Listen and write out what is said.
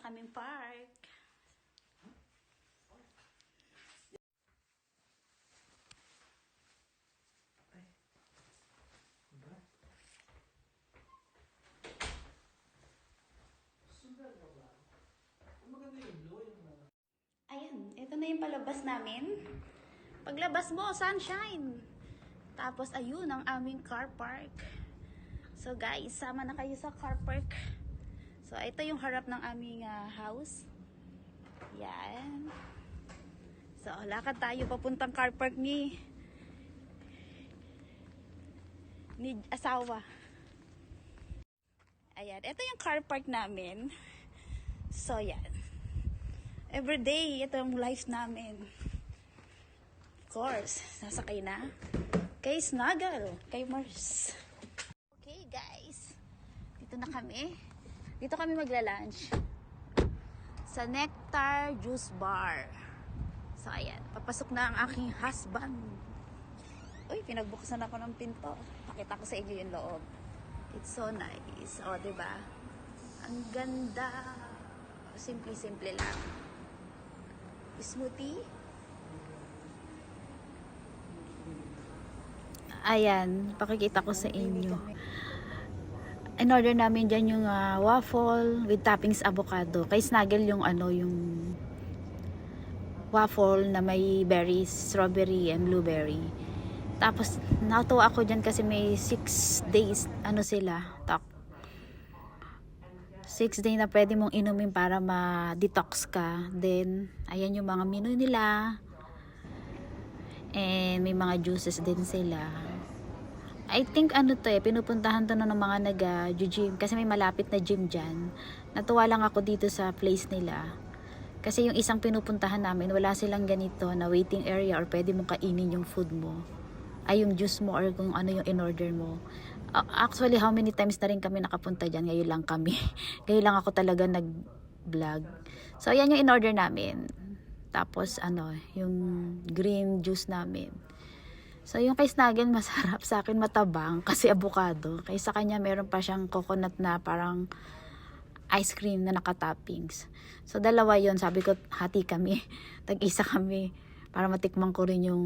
kaming park. Ayan, ito na yung palabas namin. Paglabas mo, sunshine. Tapos ayun ang aming car park. So guys, sama na kayo sa car park. So ito yung harap ng aming house. Yan. So lakad tayo papuntang car park ni asawa. Ayan, ito yung car park namin. So yan. Everyday, ito yung life namin. Of course, sasakay na kay Snuggle, kay Mars. Okay guys, dito na kami. Dito kami magla-lunch sa Nectar Juice Bar. So ayan, papasok na ang aking husband. Uy, pinagbuksan ako ng pinto. Pakita ko sa inyo yung loob. It's so nice. O, diba? Ang ganda. Simple-simple lang. Smoothie. Ayan, pakikita ko sa inyo. In order namin dyan yung waffle with toppings avocado. Kay Snuggle yung yung waffle na may berries, strawberry and blueberry. Tapos natuwa ako dyan kasi may 6 days sila. 6 days na pwede mong inumin para ma-detox ka. Then, ayan yung mga menu nila. And may mga juices din sila. I think pinupuntahan to ng mga nag-gym. Kasi may malapit na gym dyan. Natuwa lang ako dito sa place nila. Kasi yung isang pinupuntahan namin, wala silang ganito na waiting area or pwede mong kainin yung food mo. Ay yung juice mo or kung ano yung in-order mo. Actually, how many times na rin kami nakapunta dyan? Ngayon lang kami. Ngayon lang ako talaga nag-vlog. So, ayan yung in-order namin. Tapos, yung green juice namin. So, yung kay Snuggle, masarap. Sa akin, matabang. Kasi avocado. Kaya sa kanya, meron pa siyang coconut na parang ice cream na naka-toppings. So, dalawa yon. Sabi ko, hati kami. Tag-isa kami. Para matikman ko rin yung